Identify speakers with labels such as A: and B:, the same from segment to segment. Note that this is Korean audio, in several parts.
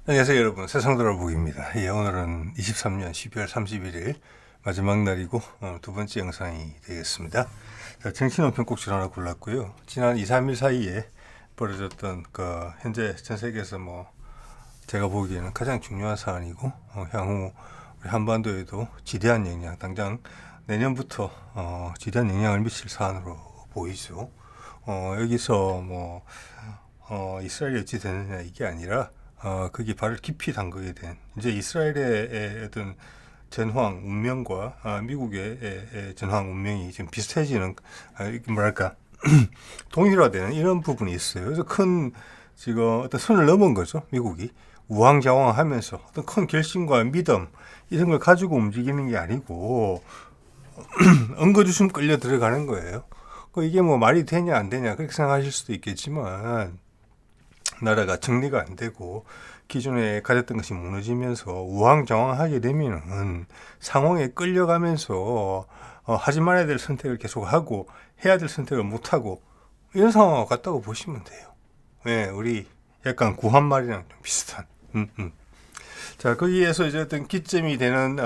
A: 안녕하세요 여러분, 세상돌아보기입니다. 예, 오늘은 23년 12월 31일 마지막 날이고 두 번째 영상이 되겠습니다. 자, 정신원편 꼭지 하나 골랐고요. 지난 2, 3일 사이에 벌어졌던 현재 전 세계에서 제가 보기에는 가장 중요한 사안이고 향후 우리 한반도에도 지대한 영향, 당장 내년부터 지대한 영향을 미칠 사안으로 보이죠. 여기서 이스라엘이 어찌 되느냐 이게 아니라 거기 발을 깊이 담그게 된 이제 이스라엘의 어떤 전황 운명과 미국의 전황 운명이 지금 비슷해지는 뭐랄까 동일화되는 이런 부분이 있어요. 그래서 큰 지금 어떤 선을 넘은 거죠. 미국이 우왕좌왕하면서 어떤 큰 결심과 믿음 이런 걸 가지고 움직이는 게 아니고 엉거주춤 끌려 들어가는 거예요. 이게 말이 되냐 안 되냐 그렇게 생각하실 수도 있겠지만 나라가 정리가 안 되고 기존에 가졌던 것이 무너지면서 우왕좌왕하게 되면은 상황에 끌려가면서 하지 말아야 될 선택을 계속하고 해야 될 선택을 못하고 이런 상황과 같다고 보시면 돼요. 네, 우리 약간 구한말이랑 좀 비슷한. 자, 거기에서 이제 어떤 기점이 되는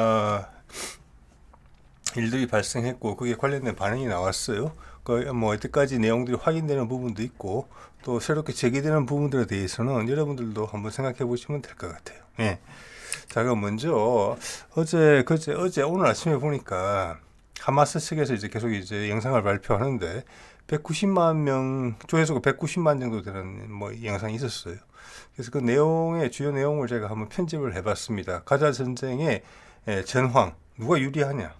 A: 일들이 발생했고 거기에 관련된 반응이 나왔어요. 여태까지 내용들이 확인되는 부분도 있고 또 새롭게 제기되는 부분들에 대해서는 여러분들도 한번 생각해 보시면 될 것 같아요. 예. 자, 그럼 먼저 어제 오늘 아침에 보니까 하마스 측에서 이제 계속 이제 영상을 발표하는데 190만 명 조회수가 190만 정도 되는 영상이 있었어요. 그래서 그 내용의 주요 내용을 제가 한번 편집을 해봤습니다. 가자 전쟁의 전황 누가 유리하냐?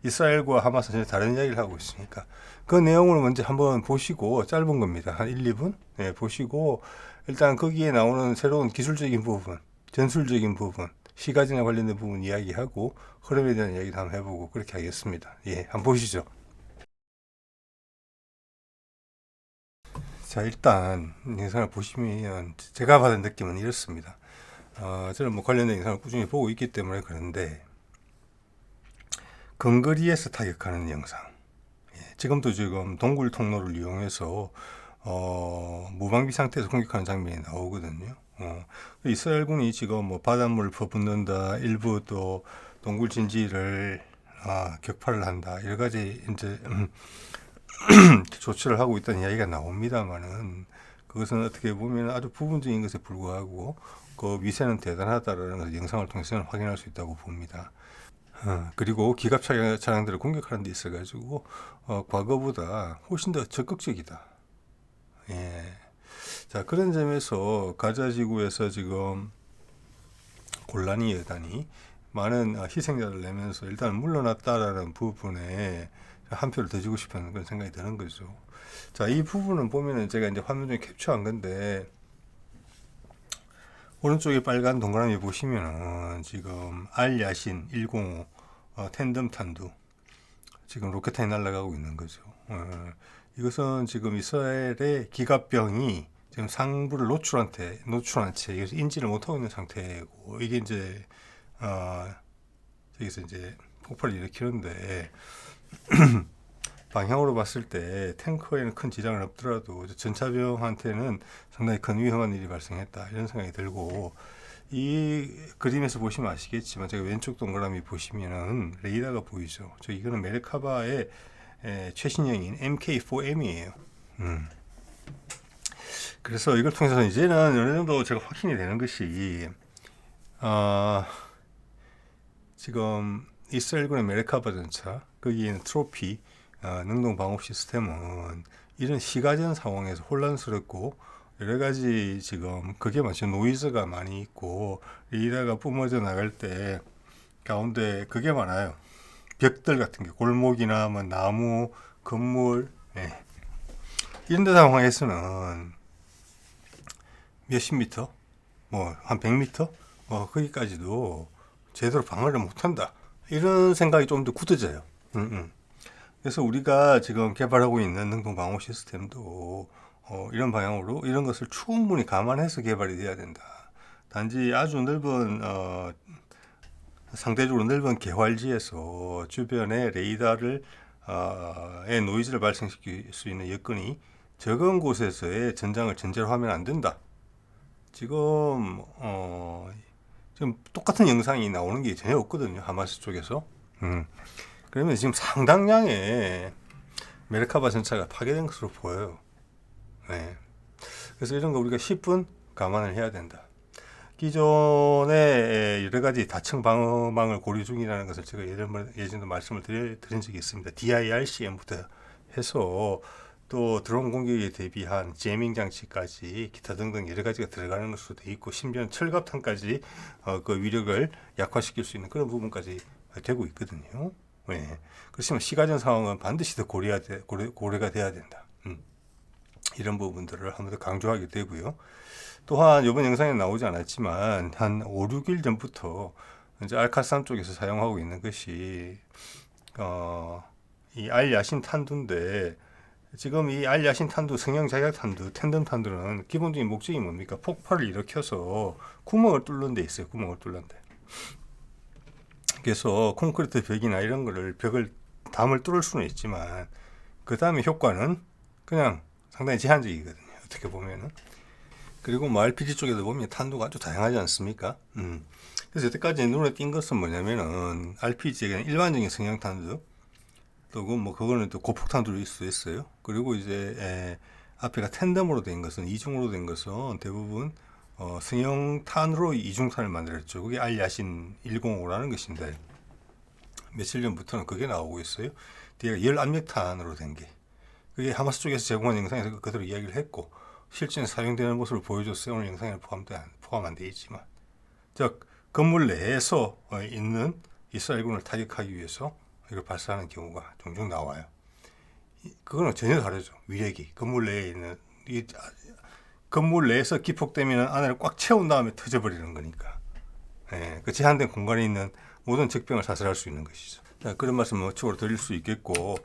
A: 이스라엘과 하마스는 다른 이야기를 하고 있으니까 그 내용을 먼저 한번 보시고 짧은 겁니다. 한 1, 2분 보시고 일단 거기에 나오는 새로운 기술적인 부분, 전술적인 부분, 시가전에 관련된 부분 이야기하고 흐름에 대한 이야기도 한번 해보고 그렇게 하겠습니다. 예, 한번 보시죠. 자, 일단 영상을 보시면 제가 받은 느낌은 이렇습니다. 저는 관련된 영상을 꾸준히 보고 있기 때문에 그런데 근거리에서 타격하는 영상. 지금도 지금 동굴 통로를 이용해서 무방비 상태에서 공격하는 장면이 나오거든요. 이스라엘군이 지금 바닷물을 퍼붓는다, 일부 또 동굴 진지를 격파를 한다, 여러 가지 이제 조치를 하고 있다는 이야기가 나옵니다만은 그것은 어떻게 보면 아주 부분적인 것에 불과하고 그 위세는 대단하다라는 것을 영상을 통해서는 확인할 수 있다고 봅니다. 그리고 기갑 차량들을 공격하는 데 있어가지고 과거보다 훨씬 더 적극적이다. 예. 자, 그런 점에서 가자 지구에서 지금 곤란이 여단이 많은 희생자를 내면서 일단 물러났다라는 부분에 한 표를 더 주고 싶은 그런 생각이 드는 거죠. 자, 이 부분은 보면은 제가 이제 화면 중에 캡처한 건데 오른쪽에 빨간 동그라미 보시면은 지금 알야신 105 텐덤 탄두 지금 로켓탄이 날아가고 있는 거죠. 이것은 지금 이스라엘의 기갑병이 지금 상부를 노출한 채 여기서 인지를 못하고 있는 상태고 이게 이제 여기서 이제 폭발을 일으키는데 방향으로 봤을 때 탱커에는 큰 지장은 없더라도 전차병한테는 상당히 큰 위험한 일이 발생했다 이런 생각이 들고 이 그림에서 보시면 아시겠지만 제가 왼쪽 동그라미 보시면은 레이더가 보이죠. 이거는 메르카바의 최신형인 MK4M이에요. 그래서 이걸 통해서 이제는 어느 정도 제가 확신이 되는 것이 지금 이스라엘군의 메르카바 전차 거기에 있는 트로피 능동 방어 시스템은 이런 시가전 상황에서 혼란스럽고 여러 가지 지금 그게 마치 노이즈가 많이 있고 레이더가 뿜어져 나갈 때 가운데 그게 많아요. 벽들 같은 게 골목이나 나무, 건물 이런 데 상황에서는 몇십 미터, 한 100미터, 거기까지도 제대로 방어를 못한다. 이런 생각이 좀 더 굳어져요. 그래서 우리가 지금 개발하고 있는 능동 방어 시스템도 이런 방향으로 이런 것을 충분히 감안해서 개발이 돼야 된다. 단지 아주 넓은 상대적으로 넓은 개활지에서 주변에 레이더를 의 노이즈를 발생시킬 수 있는 여건이 적은 곳에서의 전장을 전제로 하면 안 된다. 지금 지금 똑같은 영상이 나오는 게 전혀 없거든요. 하마스 쪽에서. 그러면 지금 상당량의 메르카바 전차가 파괴된 것으로 보여요. 네. 그래서 이런 거 우리가 10분 감안을 해야 된다. 기존에 여러 가지 다층 방어망을 고려 중이라는 것을 제가 예전에도 말씀을 드린 적이 있습니다. DIRCM부터 해서 또 드론 공격에 대비한 제밍 장치까지 기타 등등 여러 가지가 들어가는 것으로 돼 있고, 심지어는 철갑탄까지 그 위력을 약화시킬 수 있는 그런 부분까지 되고 있거든요. 네. 그렇지만 시가전 상황은 반드시 더 고려가 돼야 된다. 이런 부분들을 한 번 더 강조하게 되고요. 또한 이번 영상에 나오지 않았지만 한 5, 6일 전부터 이제 알카산 쪽에서 사용하고 있는 것이 이 알야신 탄두인데, 지금 이 알야신 탄두, 성형 자약 탄두, 텐덤 탄두는 기본적인 목적이 뭡니까? 폭발을 일으켜서 구멍을 뚫는 데 있어요. 구멍을 뚫는 데. 그래서 콘크리트 벽이나 이런 거를 담을 뚫을 수는 있지만 그 다음에 효과는 그냥 상당히 제한적이거든요. 어떻게 보면은. 그리고 뭐 RPG 쪽에도 보면 탄두가 아주 다양하지 않습니까? 그래서 여태까지 눈에 띈 것은 뭐냐면은 RPG의 그냥 일반적인 성형 탄두, 또 뭐 그거는 또 고폭탄두로 있을 수 있어요. 그리고 이제 앞에가 텐덤으로 된 것은, 이중으로 된 것은 대부분 성형탄으로 이중탄을 만들었죠. 그게 알야신 105라는 것인데, 며칠 전부터는 그게 나오고 있어요. 뒤에 열압력탄으로 된 게, 그게 하마스 쪽에서 제공한 영상에서 그대로 이야기를 했고, 실제 사용되는 모습을 보여줬어요. 오늘 영상에 포함 안 되어 있지만, 즉 건물 내에서 있는 이스라엘군을 타격하기 위해서 이걸 발사하는 경우가 종종 나와요. 그거는 전혀 다르죠. 위력이 건물 내에 있는, 건물 내에서 기폭되면 안을 꽉 채운 다음에 터져버리는 거니까, 그 제한된 공간에 있는 모든 적병을 사살할 수 있는 것이죠. 자, 그런 말씀을 추가로 드릴 수 있겠고,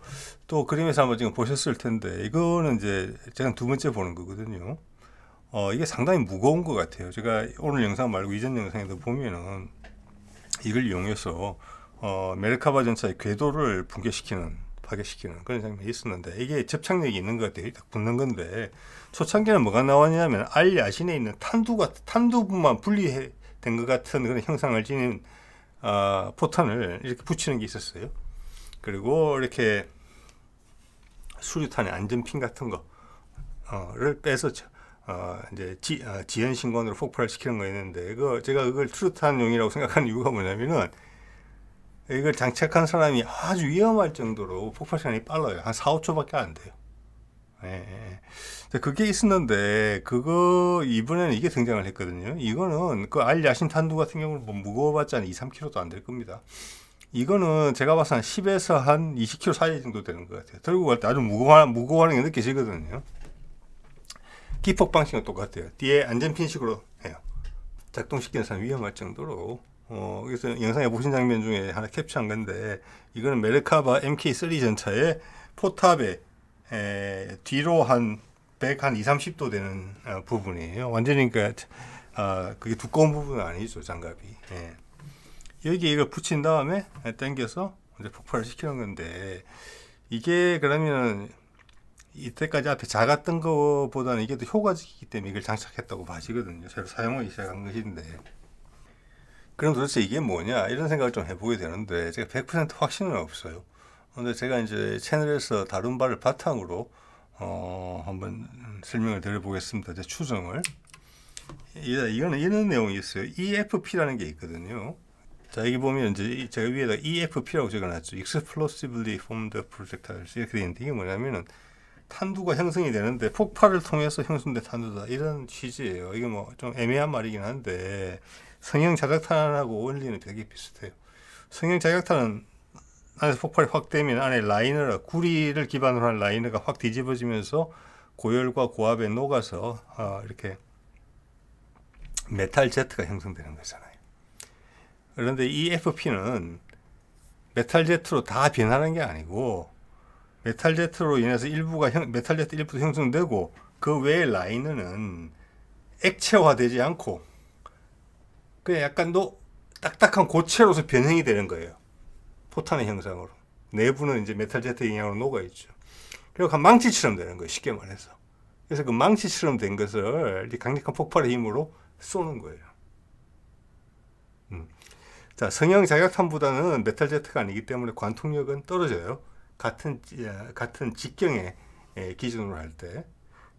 A: 또 그림에서 한번 지금 보셨을 텐데, 이거는 이제 제가 두 번째 보는 거거든요. 이게 상당히 무거운 것 같아요. 제가 오늘 영상 말고 이전 영상에도 보면은 이걸 이용해서 메르카바 전차의 궤도를 파괴시키는 그런 장면이 있었는데, 이게 접착력이 있는 것 같아요. 딱 붙는 건데, 초창기는 뭐가 나왔냐면 알야신에 있는 탄두분만 분리된 것 같은 그런 형상을 지닌 포탄을 이렇게 붙이는 게 있었어요. 그리고 이렇게 수류탄의 안전핀 같은 거를 빼서 이제 지연 신관으로 폭발을 시키는 거 있는데, 제가 그걸 수류탄용이라고 생각하는 이유가 뭐냐면은, 이걸 장착한 사람이 아주 위험할 정도로 폭발 시간이 빨라요. 한 4, 5초밖에 안 돼요. 그게 있었는데, 이번에는 이게 등장을 했거든요. 이거는 그 알야신 탄두 같은 경우는 뭐 무거워봤자 2, 3kg도 안 될 겁니다. 이거는 제가 봐서 한 10에서 한 20kg 사이 정도 되는 것 같아요. 들고 갈 때 아주 무거워하는 게 느껴지거든요. 기폭 방식은 똑같아요. 뒤에 안전핀식으로 해요. 작동시키는 사람이 위험할 정도로. 그래서 영상에 보신 장면 중에 하나 캡처한 건데, 이거는 메르카바 MK3 전차의 포탑에 뒤로 한 100, 한 2, 30도 되는 부분이에요. 완전히 그게 두꺼운 부분은 아니죠, 장갑이. 여기에 이걸 붙인 다음에 당겨서 이제 폭발을 시키는 건데, 이게 그러면 이때까지 앞에 작았던 것보다는 이게 더 효과적이기 때문에 이걸 장착했다고 봐지거든요. 새로 사용하기 시작한 것인데, 그럼 도대체 이게 뭐냐 이런 생각을 좀 해보게 되는데, 제가 100% 확신은 없어요. 근데 제가 이제 채널에서 다룬 바를 바탕으로 한번 설명을 드려보겠습니다. 제 추정을. 이거는 이런 내용이 있어요. EFP라는 게 있거든요. 자, 여기 보면 이제 제가 위에다 EFP라고 적어놨죠. Explosively Formed Projectiles 이렇게 되는데, 이게 뭐냐면은 탄두가 형성이 되는데 폭발을 통해서 형성된 탄두다, 이런 취지예요. 이게 뭐 좀 애매한 말이긴 한데, 성형 자작탄하고 원리는 되게 비슷해요. 성형 자작탄은 안에서 폭발이 확 되면 안에 라이너가, 구리를 기반으로 한 라이너가 확 뒤집어지면서 고열과 고압에 녹아서 이렇게 메탈 제트가 형성되는 거잖아요. 그런데 이 FP는 메탈 제트로 다 변하는 게 아니고, 메탈 제트로 인해서 메탈 제트 일부도 형성되고, 그 외의 라이너는 액체화되지 않고 그냥 약간 더 딱딱한 고체로서 변형이 되는 거예요. 포탄의 형상으로. 내부는 이제 메탈 제트 영향으로 녹아있죠. 그리고 한 망치처럼 되는 거예요. 쉽게 말해서. 그래서 그 망치처럼 된 것을 이 강력한 폭발의 힘으로 쏘는 거예요. 자, 성형 자격탄보다는 메탈 제트가 아니기 때문에 관통력은 떨어져요. 같은 직경의 기준으로 할 때.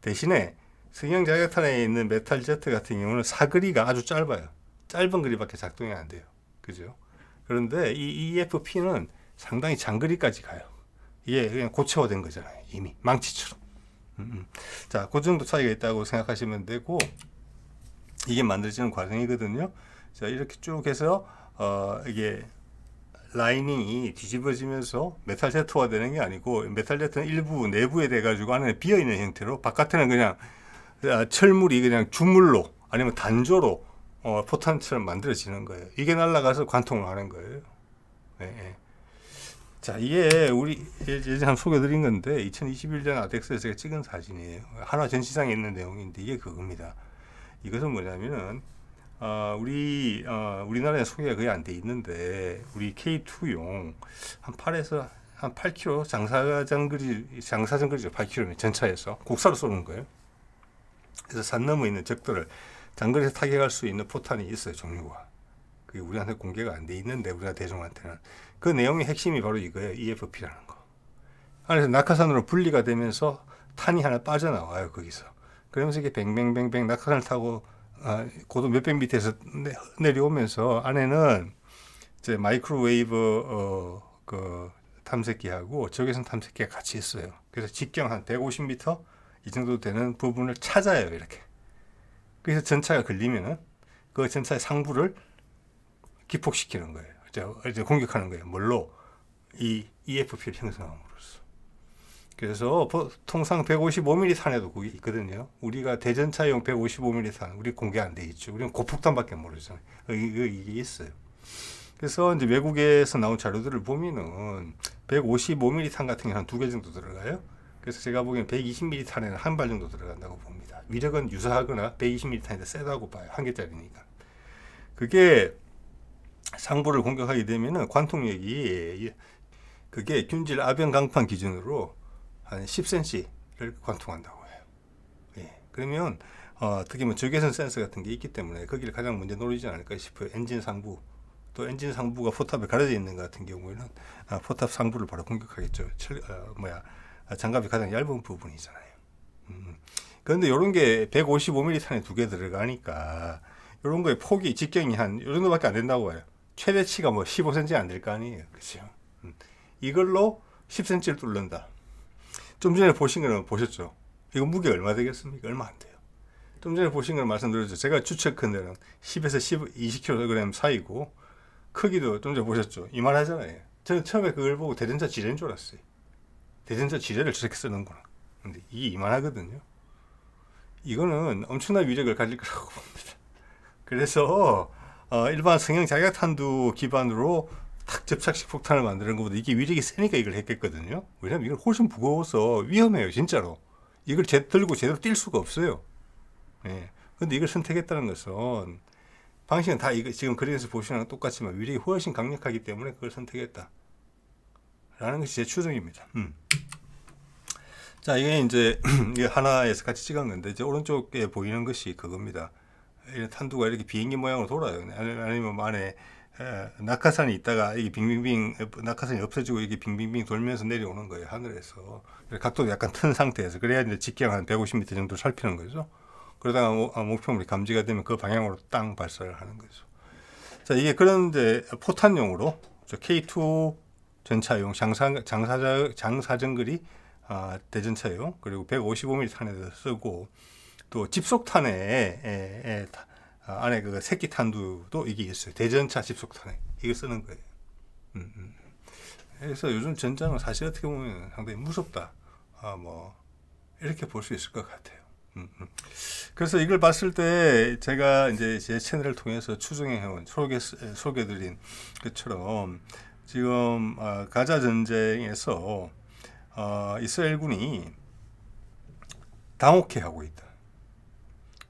A: 대신에 성형 자격탄에 있는 메탈 제트 같은 경우는 사거리가 아주 짧아요. 짧은 거리밖에 작동이 안 돼요. 그죠? 그런데 이 EFP는 상당히 장거리까지 가요. 이게 그냥 고체화된 거잖아요. 이미 망치처럼. 자, 그 정도 차이가 있다고 생각하시면 되고, 이게 만들어지는 과정이거든요. 자, 이렇게 쭉 해서 이게 라이닝이 뒤집어지면서 메탈 제트화 되는 게 아니고, 메탈 제트는 일부 내부에 돼 가지고 안에 비어 있는 형태로, 바깥에는 그냥 철물이 그냥 주물로 아니면 단조로 포탄처럼 만들어지는 거예요. 이게 날아가서 관통을 하는 거예요. 예, 예. 자, 이게 우리 예전에 한번 소개드린 건데 2021년 아덱스에서 제가 찍은 사진이에요. 한화 전시장에 있는 내용인데 이게 그겁니다. 이것은 뭐냐면은 우리나라에 소개가 거의 안 돼 있는데, 우리 K2용 한 8에서 한 8km 장사정거리죠. 8km 전차에서 국사로 쏘는 거예요. 그래서 산 넘어 있는 적들을 장거리에서 타격할 수 있는 포탄이 있어요. 종류가. 그게 우리한테 공개가 안 돼 있는데, 우리나라 대중한테는. 그 내용의 핵심이 바로 이거예요. EFP라는 거. 안에서 낙하산으로 분리가 되면서 탄이 하나 빠져나와요. 거기서. 그러면서 이게 뱅뱅뱅뱅 낙하산을 타고 고도 몇백 미터에서 내려오면서 안에는 이제 마이크로웨이브 그 탐색기하고 적외선 탐색기가 같이 있어요. 그래서 직경 한 150m 이 정도 되는 부분을 찾아요. 이렇게. 그래서 전차가 걸리면은 그 전차의 상부를 기폭시키는 거예요. 이제 공격하는 거예요. 뭘로? 이 EFP를 형성함으로써. 그래서 통상 155mm 탄에도 그게 있거든요. 우리가 대전차용 155mm 탄, 우리 공개 안 돼 있죠. 우리는 고폭탄밖에 모르잖아요. 이게 있어요. 그래서 이제 외국에서 나온 자료들을 보면은 155mm 탄 같은 게 한 2개 정도 들어가요. 그래서 제가 보기엔 120mm 탄에는 한 발 정도 들어간다고 봅니다. 위력은 유사하거나 120mm 탄이 더 세다고 봐요. 한 개짜리니까. 그게 상부를 공격하게 되면은 관통력이, 그게 균질 아변 강판 기준으로 한 10cm를 관통한다고 해요. 예. 그러면 특히 뭐 적외선 센서 같은 게 있기 때문에 거기를 가장 먼저 노리지 않을까 싶어요. 엔진 상부, 또 엔진 상부가 포탑에 가려져 있는 것 같은 경우에는 포탑 상부를 바로 공격하겠죠. 장갑이 가장 얇은 부분이잖아요. 그런데 이런 게 155mm 탄에 2개 들어가니까 이런 거의 폭이 직경이 한 이 정도밖에 안 된다고 해요. 최대치가 뭐 15cm 안 될 거 아니에요. 그렇죠? 이걸로 10cm를 뚫는다. 좀 전에 보신 거는 보셨죠? 이거 무게 얼마 되겠습니까? 얼마 안 돼요. 좀 전에 보신 걸 말씀드렸죠. 제가 추측한 데는 10에서 20kg 사이고, 크기도 좀 전에 보셨죠? 이만하잖아요. 저는 처음에 그걸 보고 대전차 지뢰인 줄 알았어요. 대전차 지뢰를 저렇게 쓰는구나. 근데 이게 이만하거든요. 이거는 엄청난 위력을 가질 거라고 봅니다. 그래서 일반 성형 자격탄두 기반으로 탁 접착식 폭탄을 만드는 것보다 이게 위력이 세니까 이걸 했겠거든요. 왜냐면 이건 훨씬 무거워서 위험해요, 진짜로. 이걸 들고 제대로 뛸 수가 없어요. 예. 근데 이걸 선택했다는 것은 방식은 다 이거 지금 그림에서 보시는 거랑 똑같지만 위력이 훨씬 강력하기 때문에 그걸 선택했다. 라는 것이 제 추정입니다. 자, 이게 이제 하나에서 같이 찍었는데, 이제 오른쪽에 보이는 것이 그겁니다. 이런 탄두가 이렇게 비행기 모양으로 돌아요. 아니면 안에 낙하산이 있다가 이게 빙빙빙 낙하산이 없어지고 이게 빙빙빙 돌면서 내려오는 거예요. 하늘에서. 각도도 약간 튼 상태에서. 그래야 이제 직경 한 150m 정도 살피는 거죠. 그러다가 목표물이 감지가 되면 그 방향으로 땅 발사를 하는 거죠. 자, 이게 그런 이제 포탄용으로 K2 전차용 장사정거리 대전차용, 그리고 155mm 탄에도 쓰고, 또 집속탄에 안에 그 새끼 탄두도 이게 있어요. 대전차 집속탄에 이거 쓰는 거예요. 그래서 요즘 전장은 사실 어떻게 보면 상당히 무섭다. 뭐 이렇게 볼 수 있을 것 같아요. 그래서 이걸 봤을 때 제가 이제 제 채널을 통해서 추정해온 소개드린 것처럼 지금 가자 전쟁에서 이스라엘군이 당혹해하고 있다.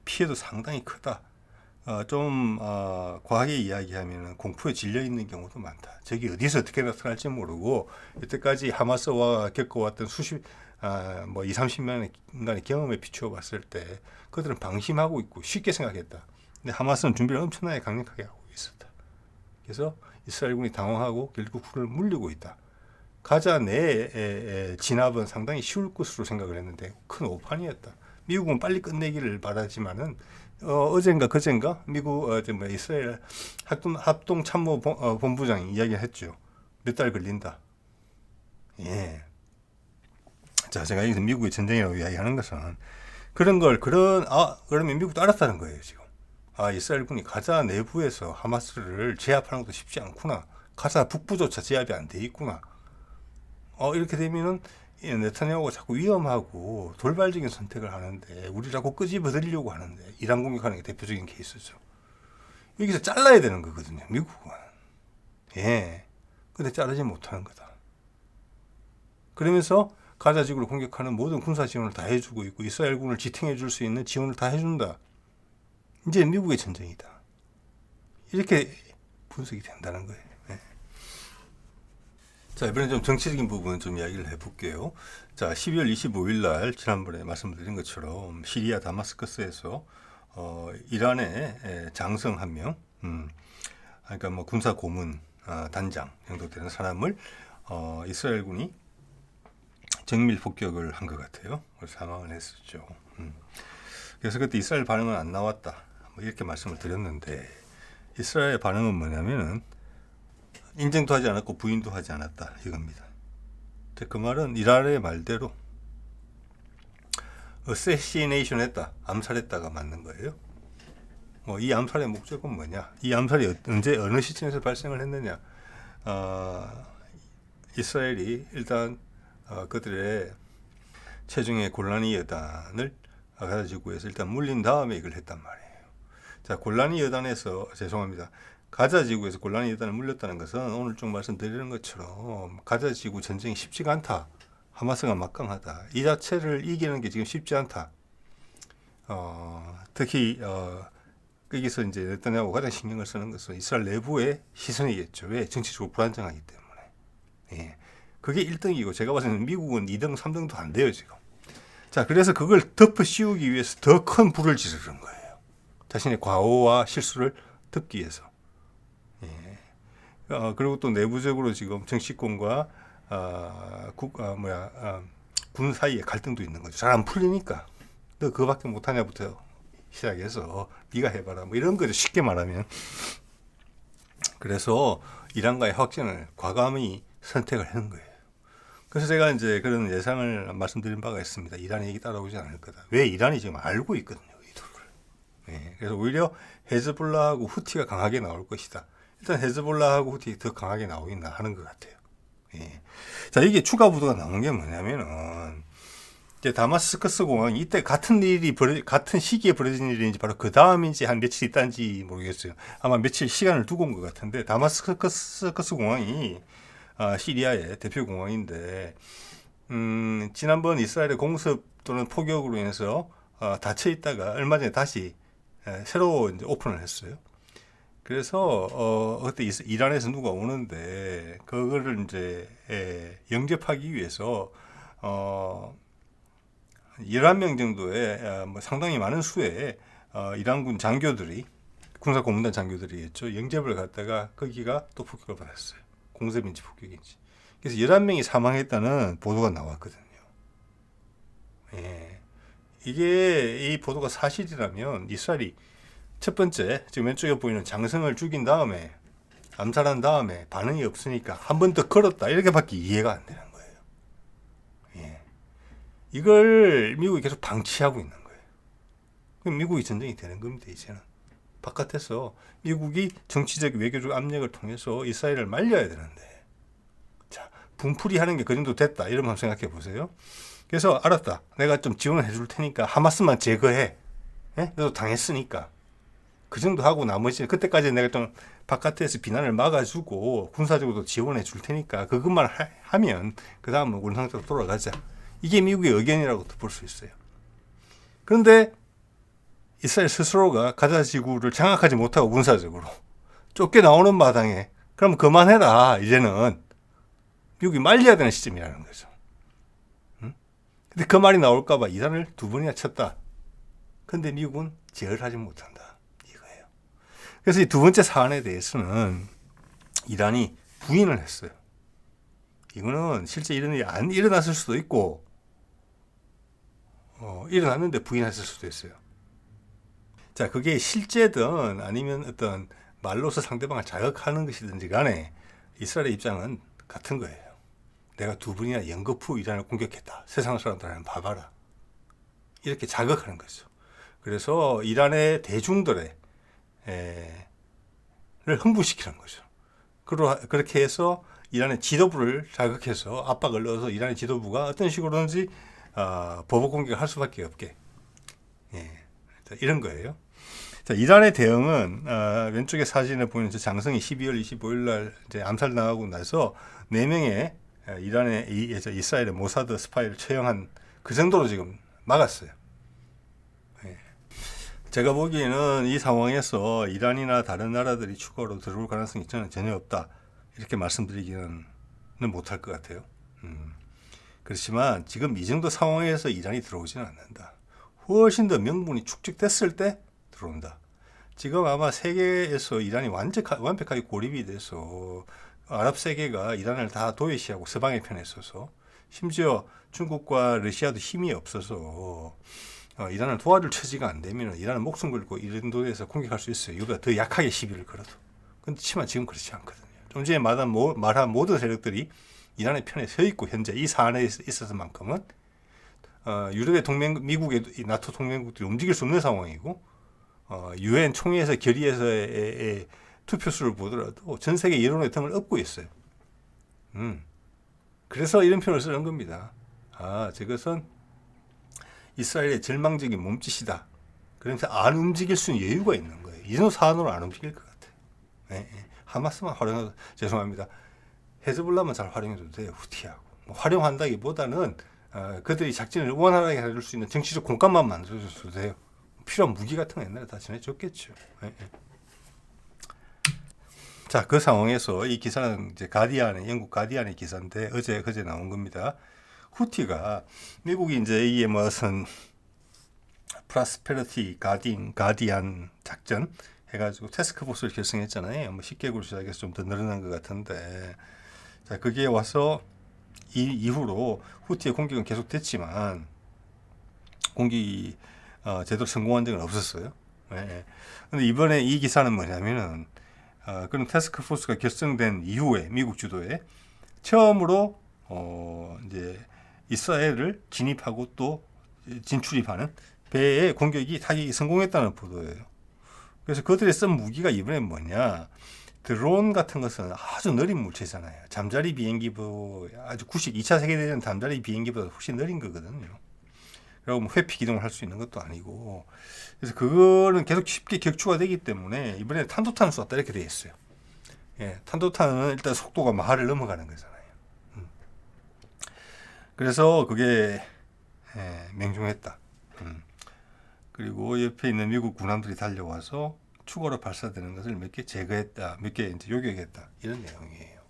A: 피해도 상당히 크다. 과하게 이야기하면 공포에 질려 있는 경우도 많다. 저기 어디서 어떻게 나타날지 모르고 여태까지 하마스와 겪어왔던 뭐 20, 30년 인간의 경험에 비추어 봤을 때 그들은 방심하고 있고 쉽게 생각했다. 근데 하마스는 준비를 엄청나게 강력하게 하고 있었다. 그래서 이스라엘군이 당황하고 결국 그를 물리고 있다. 가자 내 진압은 상당히 쉬울 것으로 생각을 했는데 큰 오판이었다. 미국은 빨리 끝내기를 바라지만은 어젠가 그젠가 미국 이스라엘 합동 참모 본부장이 이야기했죠. 몇 달 걸린다. 예. 자, 제가 여기서 미국의 전쟁이라고 이야기하는 것은 그러면 미국도 알았다는 거예요, 지금. 이스라엘군이 가자 내부에서 하마스를 제압하는 것도 쉽지 않구나. 가자 북부조차 제압이 안 돼 있구나. 이렇게 되면은 네타냐후가 자꾸 위험하고 돌발적인 선택을 하는데 우리 자꾸 끄집어들려고 하는데 이란 공격하는 게 대표적인 케이스죠. 여기서 잘라야 되는 거거든요, 미국은. 예. 근데 자르지 못하는 거다. 그러면서 가자 지구를 공격하는 모든 군사 지원을 다 해주고 있고 이스라엘군을 지탱해 줄 수 있는 지원을 다 해준다. 이제 미국의 전쟁이다. 이렇게 분석이 된다는 거예요. 네. 자, 이번엔 좀 정치적인 부분 좀 이야기를 해볼게요. 자, 12월 25일 날 지난번에 말씀드린 것처럼 시리아 다마스커스에서 이란의 장성 한 명, 그러니까 뭐 군사 고문 단장 정도 되는 사람을 이스라엘군이 정밀 폭격을 한 것 같아요. 사망을 했었죠. 그래서 그때 이스라엘 반응은 안 나왔다. 뭐 이렇게 말씀을 드렸는데 이스라엘의 반응은 뭐냐면은 인정도 하지 않았고 부인도 하지 않았다 이겁니다. 그 말은 이란의 말대로 어세시네이션 했다, 암살했다가 맞는 거예요. 이 암살의 목적은 뭐냐? 이 암살이 언제 어느 시점에서 발생을 했느냐? 이스라엘이 일단 그들의 체중의 골라니 여단을 가자 지구에서 일단 물린 다음에 이걸 했단 말이에요. 자, 골라니 여단에서 가자 지구에서 골라니 여단을 물렸다는 것은 오늘 좀 말씀드리는 것처럼 가자 지구 전쟁이 쉽지가 않다. 하마스가 막강하다. 이 자체를 이기는 게 지금 쉽지 않다. 특히 여기서 이제 네타냐후가 가장 신경을 쓰는 것은 이스라엘 내부의 시선이겠죠. 왜? 정치적으로 불안정하기 때문에. 예. 그게 1등이고 제가 봐서는 미국은 2등, 3등도 안 돼요, 지금. 자, 그래서 그걸 덮어 씌우기 위해서 더 큰 불을 지르는 거예요. 자신의 과오와 실수를 덮기 위해서. 예. 그리고 또 내부적으로 지금 정치권과 군 사이에 갈등도 있는 거죠. 잘 안 풀리니까. 너 그거밖에 못하냐부터 시작해서 네가 해봐라. 뭐 이런 거죠. 쉽게 말하면. 그래서 이란과의 확전을 과감히 선택을 하는 거예요. 그래서 제가 이제 그런 예상을 말씀드린 바가 있습니다. 이란이 얘기 따라오지 않을 거다. 왜? 이란이 지금 알고 있거든요, 의도를. 네, 그래서 오히려 헤즈볼라하고 후티가 강하게 나올 것이다. 일단 헤즈볼라하고 후티 더 강하게 나오긴 하는 것 같아요. 네. 자, 이게 추가 보도가 나온 게 뭐냐면은 이제 다마스커스 공항이 이때 같은 시기에 벌어진 일인지 바로 그 다음인지 한 며칠 있다는지 모르겠어요. 아마 며칠 시간을 두고 온 것 같은데 다마스커스 공항이 시리아의 대표 공항인데 지난번 이스라엘의 공습 또는 포격으로 인해서 닫혀 있다가 얼마 전에 다시 새로 이제 오픈을 했어요. 그래서 그때 이란에서 누가 오는데 그거를 이제 영접하기 위해서 11명 정도의 상당히 많은 수의 이란군 장교들이 군사 고문단 장교들이겠죠. 영접을 갔다가 거기가 또 폭격을 받았어요. 공습인지 폭격인지. 그래서 11명이 사망했다는 보도가 나왔거든요. 예. 이게 이 보도가 사실이라면 이스라엘이 첫 번째 지금 왼쪽에 보이는 장성을 죽인 다음에 암살한 다음에 반응이 없으니까 한 번 더 걸었다 이렇게밖에 이해가 안 되는 거예요. 예. 이걸 미국이 계속 방치하고 있는 거예요. 그럼 미국이 전쟁이 되는 겁니다. 이제는 바깥에서 미국이 정치적 외교적 압력을 통해서 이스라엘을 말려야 되는데, 자, 분풀이 하는 게 그 정도 됐다 이러면 생각해 보세요. 그래서 알았다, 내가 좀 지원을 해줄 테니까 하마스만 제거해. 예? 그래도 당했으니까 그 정도 하고 나머지 그때까지 내가 좀 바깥에서 비난을 막아주고 군사적으로도 지원해 줄 테니까 그것만 하면 그 다음은 원상태로 돌아가자. 이게 미국의 의견이라고도 볼 수 있어요. 그런데 이스라엘 스스로가 가자 지구를 장악하지 못하고 군사적으로 쫓겨나오는 마당에 그럼 그만해라. 이제는 미국이 말려야 되는 시점이라는 거죠. 근데 그 말이 나올까봐 이란을 두 번이나 쳤다. 근데 미국은 제어를 하지 못한다. 이거예요. 그래서 이 두 번째 사안에 대해서는 이란이 부인을 했어요. 이거는 실제 이런 일이 안 일어났을 수도 있고, 일어났는데 부인했을 수도 있어요. 자, 그게 실제든 아니면 어떤 말로서 상대방을 자극하는 것이든지 간에 이스라엘의 입장은 같은 거예요. 내가 두 번이나 연거푸 이란을 공격했다. 세상 사람들한테 봐봐라. 이렇게 자극하는 거죠. 그래서 이란의 대중들의 를 흥분시키는 거죠. 그렇게 해서 이란의 지도부를 자극해서 압박을 넣어서 이란의 지도부가 어떤 식으로든지 보복 공격을 할 수밖에 없게 이런 거예요. 자, 이란의 대응은 왼쪽에 사진에 보이는 장성이 12월 25일 날 이제 암살당하고 나서 4명의 이스라엘의 모사드 스파이를 처형한 그 정도로 지금 막았어요. 제가 보기에는 이 상황에서 이란이나 다른 나라들이 추가로 들어올 가능성이 저는 전혀 없다. 이렇게 말씀드리기는 못할 것 같아요. 그렇지만 지금 이 정도 상황에서 이란이 들어오지는 않는다. 훨씬 더 명분이 축적됐을 때 들어온다. 지금 아마 세계에서 이란이 완벽하게 고립이 돼서 아랍 세계가 이란을 다 도외시하고 서방의 편에 서서 심지어 중국과 러시아도 힘이 없어서 이란을 도와줄 처지가 안 되면 이란은 목숨 걸고 이런 도에서 공격할 수 있어요. 이보다 더 약하게 시비를 걸어도. 그렇지만 지금 그렇지 않거든요. 좀 전에 말한 모든 세력들이 이란의 편에 서 있고 현재 이 사안에 있어서만큼은 유럽의 미국의 나토 동맹국들이 움직일 수 없는 상황이고 유엔 총회에서 결의에서의 투표수를 보더라도 전 세계 여론의 등을 업고 있어요. 그래서 이런 표현을 쓰는 겁니다. 저것은 이스라엘의 절망적인 몸짓이다. 그러면서 안 움직일 수 있는 여유가 있는 거예요. 이 정도 사안으로 안 움직일 것 같아요. 하마스만 활용해도 죄송합니다. 헤즈볼라만 잘 활용해도 돼요. 후티하고 활용한다기보다는 그들이 작전을 원활하게 해줄 수 있는 정치적 공간만 만들어줘도 돼요. 필요한 무기 같은 거 옛날에 다 전해줬겠죠. 자, 그 상황에서 이 기사는 이제 영국 가디안의 기사인데 그제 나온 겁니다. 후티가 미국이 이제 이게 무슨 프라스페리티 가디안 작전 해가지고 태스크포스를 결성했잖아요. 10개국으로 시작해서 좀 더 늘어난 것 같은데, 자, 그게 와서 이 이후로 후티의 공격은 계속됐지만 공격이 제대로 성공한 적은 없었어요. 근데 이번에 이 기사는 뭐냐면은 그런 태스크포스가 결성된 이후에 미국 주도에 처음으로 이제 이스라엘을 진입하고 또 진출입하는 배의 타격이 성공했다는 보도예요. 그래서 그들이 쓴 무기가 이번엔 뭐냐? 드론 같은 것은 아주 느린 물체잖아요. 잠자리 비행기보다 아주 2차 세계대전 잠자리 비행기보다 훨씬 느린 거거든요. 그리고 회피 기동을 할 수 있는 것도 아니고, 그래서 그거는 계속 쉽게 격추가 되기 때문에 이번에 탄도탄을 쐈다 이렇게 돼 있어요. 탄도탄은 일단 속도가 마하를 넘어가는 거잖아요. 그래서 그게 명중했다. 그리고 옆에 있는 미국 군함들이 달려와서 추가로 발사되는 것을 몇 개 제거했다, 몇 개 이제 요격했다, 이런 내용이에요.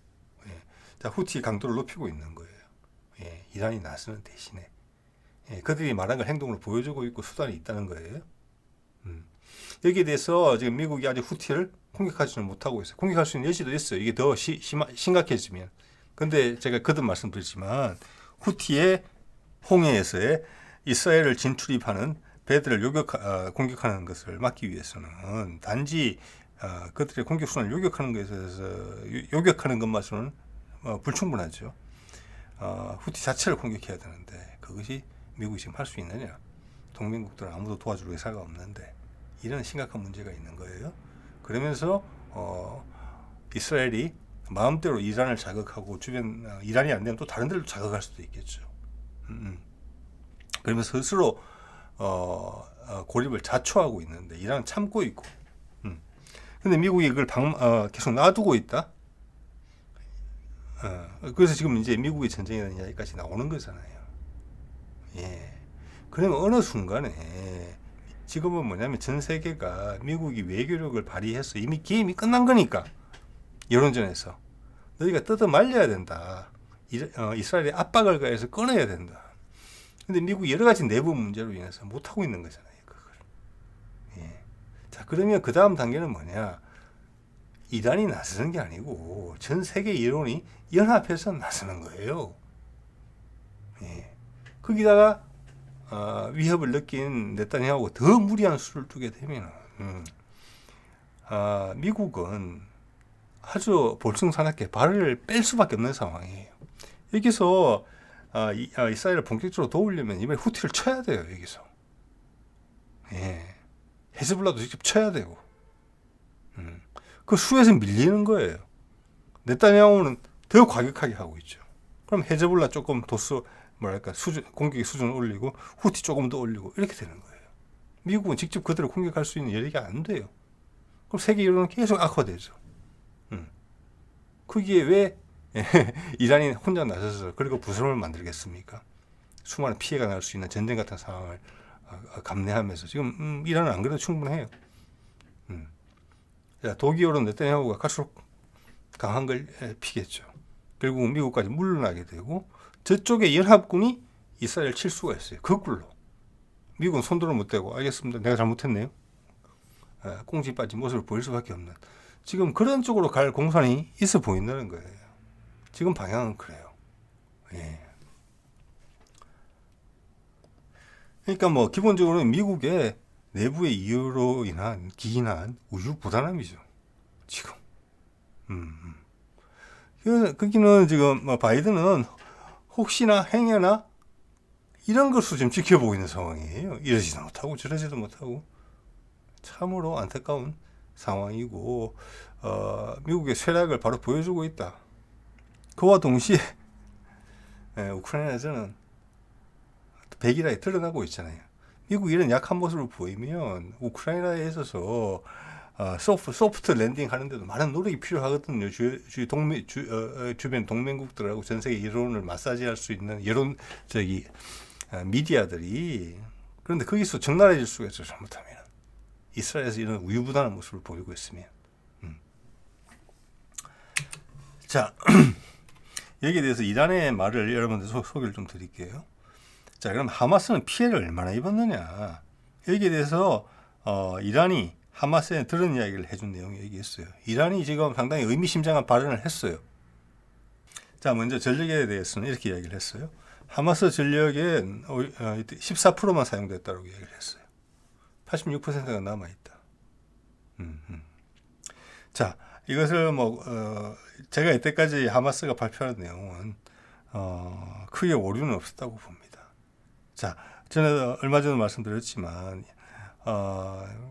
A: 자, 후티 강도를 높이고 있는 거예요. 이란이 나서는 대신에 그들이 말한 걸 행동으로 보여주고 있고 수단이 있다는 거예요. 여기에 대해서 지금 미국이 아직 후티를 공격하지는 못하고 있어요. 공격할 수 있는 여지도 있어요. 이게 더 심각해지면. 근데 제가 거듭 말씀드리지만 후티의 홍해에서의 이스라엘을 진출입하는 배들을 공격하는 것을 막기 위해서는 단지 그들의 공격수단을 요격하는 것만으로는 불충분하죠. 후티 자체를 공격해야 되는데 그것이 미국이 지금 할 수 있느냐? 동맹국들은 아무도 도와줄 의사가 없는데 이런 심각한 문제가 있는 거예요. 그러면서 이스라엘이 마음대로 이란을 자극하고 주변 이란이 안 되면 또 다른 데로 자극할 수도 있겠죠. 그러면서 스스로 고립을 자초하고 있는데 이란은 참고 있고, 근데 미국이 그걸 계속 놔두고 있다. 그래서 지금 이제 미국의 전쟁이라는 이야기까지 나오는 거잖아요. 그러면 어느 순간에 지금은 뭐냐면 전 세계가 미국이 외교력을 발휘해서 이미 게임이 끝난 거니까 여론전에서 너희가 뜯어 말려야 된다. 이스라엘에 압박을 가해서 끊어야 된다. 근데 미국이 여러 가지 내부 문제로 인해서 못하고 있는 거잖아요. 그걸. 예. 자, 그러면 그 다음 단계는 뭐냐? 이란이 나서는 게 아니고 전 세계 여론이 연합해서 나서는 거예요. 예. 거기다가 위협을 느낀 네타냐후가 더 무리한 수를 두게 되면 미국은 아주 볼썽사납게 발을 뺄 수밖에 없는 상황이에요. 여기서 이스라엘을 본격적으로 도우려면 이번에 후티를 쳐야 돼요. 여기서. 예. 헤즈볼라도 직접 쳐야 되고. 그 수에서 밀리는 거예요. 네타냐후는 더 과격하게 하고 있죠. 그럼 헤즈볼라 조금 도수 공격의 수준을 올리고 후티 조금 더 올리고 이렇게 되는 거예요. 미국은 직접 그들을 공격할 수 있는 여력이 안 돼요. 그럼 세계 여론은 계속 악화되죠. 거기에 왜 이란이 혼자 나서서 그리고 부스럼을 만들겠습니까? 수많은 피해가 날 수 있는 전쟁 같은 상황을 감내하면서 지금 이란은 안 그래도 충분해요. 독일은 네타냐후가 갈수록 강한 걸 피겠죠. 결국 미국까지 물러나게 되고 저쪽에 연합군이 이스라엘을 칠 수가 있어요. 거꾸로. 미국은 손들어 못 대고 알겠습니다. 내가 잘못했네요. 꽁지 빠진 모습을 보일 수밖에 없는 지금 그런 쪽으로 갈 공산이 있어 보인다는 거예요. 지금 방향은 그래요. 예. 그러니까 뭐 기본적으로는 미국의 내부의 이유로 인한 기인한 우유부단함이죠. 지금. 거기는 지금 바이든은 혹시나 행여나 이런 것을 좀 지켜보고 있는 상황이에요. 이러지도 못하고 저러지도 못하고 참으로 안타까운 상황이고 미국의 쇠락을 바로 보여주고 있다. 그와 동시에 우크라이나에서는 백일하게 드러나고 있잖아요. 미국이 이런 약한 모습을 보이면 우크라이나에 있어서 소프트 랜딩 하는데도 많은 노력이 필요하거든요. 주변 동맹국들하고 전 세계 여론을 마사지할 수 있는 미디어들이. 그런데 거기서 적나라해질 수가 있죠. 잘못하면 이스라엘에서 이런 우유부단한 모습을 보이고 있으면. 자, 여기에 대해서 이란의 말을 여러분들 소개를 좀 드릴게요. 자, 그럼 하마스는 피해를 얼마나 입었느냐? 여기에 대해서 이란이 하마스에 들은 이야기를 해준 내용이 여기 있어요. 이란이 지금 상당히 의미심장한 발언을 했어요. 자, 먼저 전력에 대해서는 이렇게 이야기를 했어요. 하마스 전력의 14%만 사용됐다고 이야기를 했어요. 86%가 남아있다. 자, 이것을 제가 이때까지 하마스가 발표한 내용은 크게 오류는 없었다고 봅니다. 자, 저는 얼마 전에 말씀드렸지만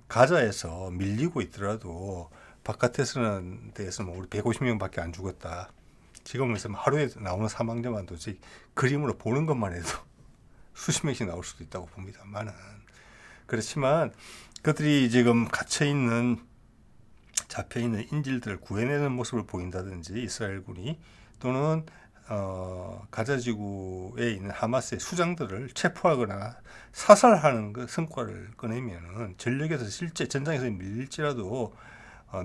A: 가자에서 밀리고 있더라도 바깥에서는 우리 150명밖에 안 죽었다. 지금은 하루에 나오는 사망자만 도저히 그림으로 보는 것만 해도 수십 명씩 나올 수도 있다고 봅니다만은 그렇지만 그들이 지금 잡혀있는 인질들을 구해내는 모습을 보인다든지 이스라엘군이 또는 가자지구에 있는 하마스의 수장들을 체포하거나 사살하는 그 성과를 꺼내면은 전력에서 실제 전장에서 밀릴지라도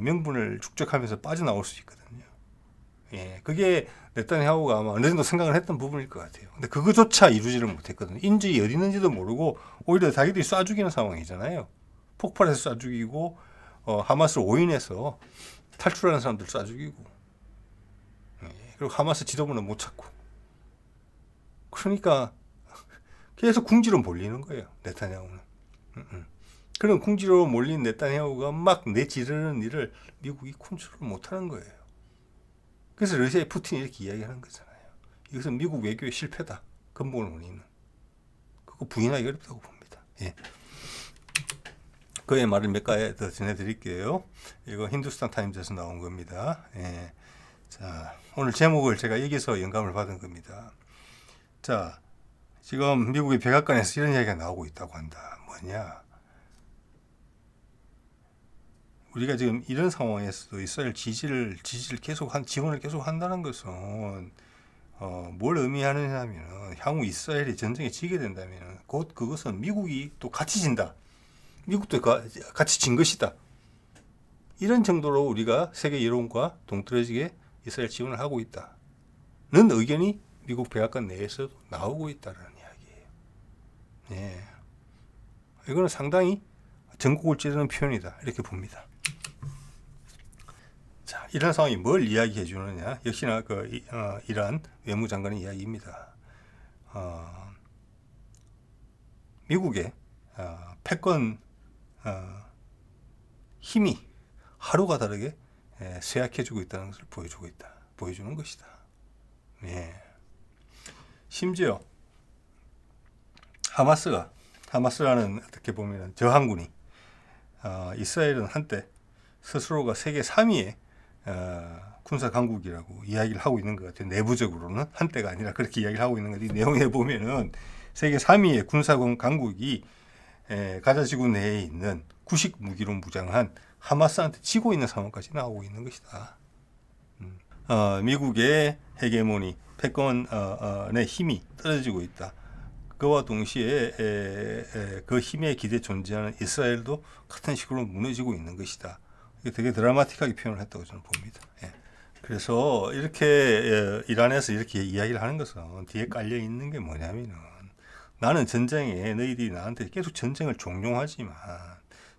A: 명분을 축적하면서 빠져나올 수 있거든요. 예, 그게 네타냐후가 아마 어느 정도 생각을 했던 부분일 것 같아요. 근데 그거조차 이루지를 못했거든요. 인질이 어디 있는지도 모르고 오히려 자기들이 쏴 죽이는 상황이잖아요. 폭발해서 쏴 죽이고 하마스를 오인해서 탈출하는 사람들 쏴 죽이고 그리고 하마스 지도부는 못 찾고 그러니까 계속 궁지로 몰리는 거예요. 네타냐후는. 그런 궁지로 몰린 네타냐후가 막 내지르는 일을 미국이 컨트롤 못하는 거예요. 그래서 러시아의 푸틴이 이렇게 이야기하는 거잖아요. 이것은 미국 외교의 실패다. 근본 원인은. 그거 부인하기 어렵다고 봅니다. 예. 그의 말을 몇 가지 더 전해드릴게요. 이거 힌두스탄 타임즈에서 나온 겁니다. 예. 자, 오늘 제목을 제가 여기서 영감을 받은 겁니다. 자, 지금 미국의 백악관에서 이런 이야기가 나오고 있다고 한다. 뭐냐? 우리가 지금 이런 상황에서도 이스라엘 지지를 지원을 계속 한다는 것은 뭘 의미하느냐면 향후 이스라엘이 전쟁에 지게 된다면 곧 그것은 미국이 또 같이 진다. 미국도 같이 진 것이다. 이런 정도로 우리가 세계 여론과 동떨어지게 이스라엘 지원을 하고 있다는 의견이 미국 백악관 내에서도 나오고 있다는 이야기예요. 예. 이거는 상당히 전국을 찌르는 표현이다 이렇게 봅니다. 자, 이런 상황이 뭘 이야기해 주느냐? 역시나 이란 외무장관의 이야기입니다. 미국의 패권 힘이 하루가 다르게 쇠약해지고 있다는 것을 보여주는 것이다. 예. 심지어 하마스라는 어떻게 보면 저항군이 이스라엘은 한때 스스로가 세계 3위의 군사 강국이라고 이야기를 하고 있는 것 같아요. 내부적으로는 한때가 아니라 그렇게 이야기를 하고 있는 건데 내용에 보면은 세계 3위의 군사 강국이 가자지구 내에 있는 구식 무기로 무장한 하마스한테 지고 있는 상황까지 나오고 있는 것이다. 미국의 헤게모니, 패권의 힘이 떨어지고 있다. 그와 동시에 그 힘에 기대 존재하는 이스라엘도 같은 식으로 무너지고 있는 것이다. 이게 되게 드라마틱하게 표현을 했다고 저는 봅니다. 예. 그래서 이렇게 이란에서 이렇게 이야기를 하는 것은 뒤에 깔려 있는 게 뭐냐면은 나는 전쟁에 너희들이 나한테 계속 전쟁을 종용하지만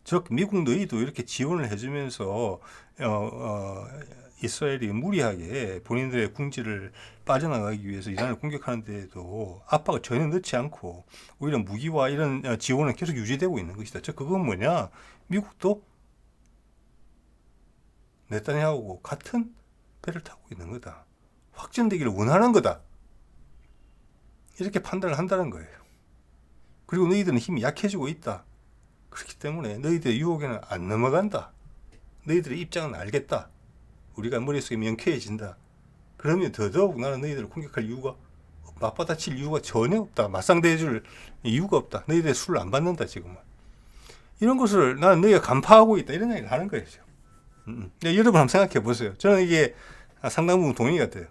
A: 즉 미국 너희도 이렇게 지원을 해주면서 이스라엘이 무리하게 본인들의 궁지를 빠져나가기 위해서 이란을 공격하는 데에도 압박을 전혀 넣지 않고 오히려 무기와 이런 지원은 계속 유지되고 있는 것이다. 즉 그건 뭐냐? 미국도 네타냐후하고 같은 배를 타고 있는 거다. 확전되기를 원하는 거다. 이렇게 판단을 한다는 거예요. 그리고 너희들은 힘이 약해지고 있다. 그렇기 때문에 너희들의 유혹에는 안 넘어간다. 너희들의 입장은 알겠다. 우리가 머릿속에 명쾌해진다. 그러면 더더욱 나는 너희들을 공격할 이유가 맞받아칠 이유가 전혀 없다. 맞상대해줄 이유가 없다. 너희들의 수를 안 받는다 지금은. 이런 것을 나는 너희가 간파하고 있다. 이런 얘기를 하는 거예요. 여러분 한번 생각해 보세요. 저는 이게 상당 부분 동의가 돼요.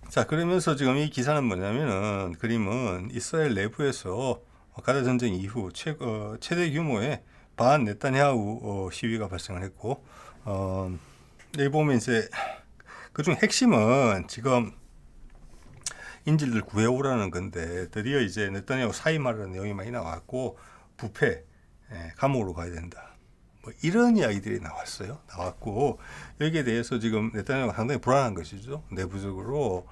A: 자, 그러면서 지금 이 기사는 뭐냐면은 그림은 이스라엘 내부에서 가자 전쟁 이후 최대 규모의 반 네타냐후 시위가 발생을 했고, 여기 보면 이제 그중 핵심은 지금 인질들 구해오라는 건데 드디어 이제 네타냐후 사임하라는 내용이 많이 나왔고 부패, 감옥으로 가야 된다. 뭐 이런 이야기들이 나왔고 여기에 대해서 지금 네타냐후가 상당히 불안한 것이죠. 내부적으로.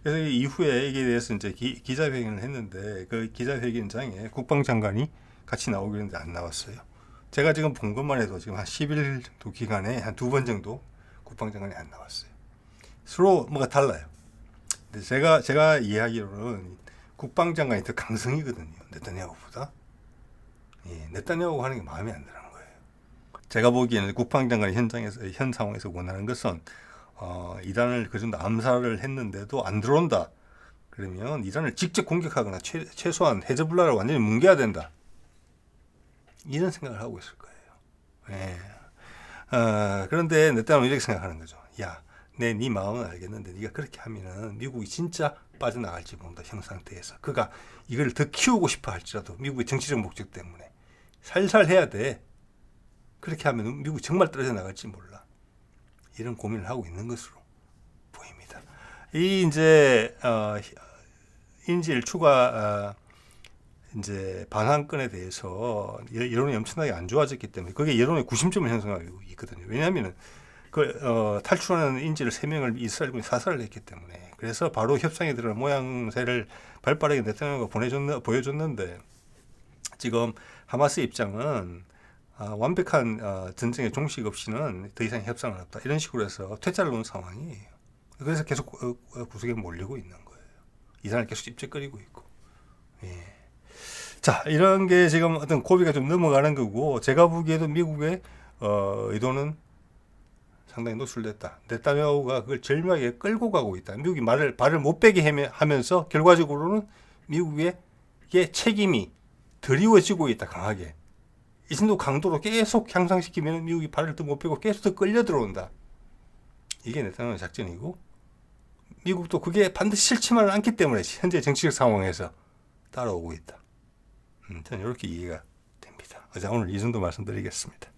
A: 그래서 이후에 여기에 대해서 이제 기자회견을 했는데 그 기자회견장에 국방장관이 같이 나오기로 했는데 안 나왔어요. 제가 지금 본 것만 해도 지금 한 10일 정도 기간에 한 2번 정도 국방장관이 안 나왔어요. 서로 뭐가 달라요. 근데 제가 이해하기로는 국방장관이 더 강성이거든요. 네타냐후보다. 예, 네타냐후가 하는 게 마음에 안 드는 거예요. 제가 보기에는 국방장관이 현 상황에서 원하는 것은 이란을 그 정도 암살을 했는데도 안 들어온다. 그러면 이란을 직접 공격하거나 최소한 헤즈볼라를 완전히 뭉개야 된다. 이런 생각을 하고 있을 거예요. 예. 그런데 네타냐후는 이렇게 생각하는 거죠. 야, 네 마음은 알겠는데 네가 그렇게 하면은 미국이 진짜 빠져나갈지 모른다. 형 상태에서. 그가 이걸 더 키우고 싶어 할지라도 미국의 정치적 목적 때문에 살살 해야 돼. 그렇게 하면 미국이 정말 떨어져 나갈지 몰라. 이런 고민을 하고 있는 것으로 보입니다. 이 이제 인질 추가 이제 반환권에 대해서 여론이 엄청나게 안 좋아졌기 때문에 그게 여론의 구심점을 형성하고 있거든요. 왜냐하면은 탈출하는 인질을 3명을 이스라엘군이 사살을 했기 때문에 그래서 바로 협상에 들어갈 모양새를 발빠르게 네타냐후가 보여줬는데 지금 하마스 입장은 완벽한 전쟁의 종식 없이는 더 이상 협상은 없다. 이런 식으로 해서 퇴짜를 놓은 상황이에요. 그래서 계속 구석에 몰리고 있는 거예요. 이란을 계속 찝쩍거리고 있고. 예. 자, 이런 게 지금 어떤 고비가 좀 넘어가는 거고 제가 보기에도 미국의 의도는 상당히 노출됐다. 네타냐후가 그걸 절묘하게 끌고 가고 있다. 미국이 발을 못 빼게 하면서 결과적으로는 미국의 책임이 드리워지고 있다. 강하게. 이 정도 강도로 계속 향상시키면 미국이 발을 더 못 빼고 계속 더 끌려 들어온다. 이게 네타냐후 작전이고 미국도 그게 반드시 싫지만은 않기 때문에 현재 정치적 상황에서 따라오고 있다. 저는 이렇게 이해가 됩니다. 자, 오늘 이 정도 말씀드리겠습니다.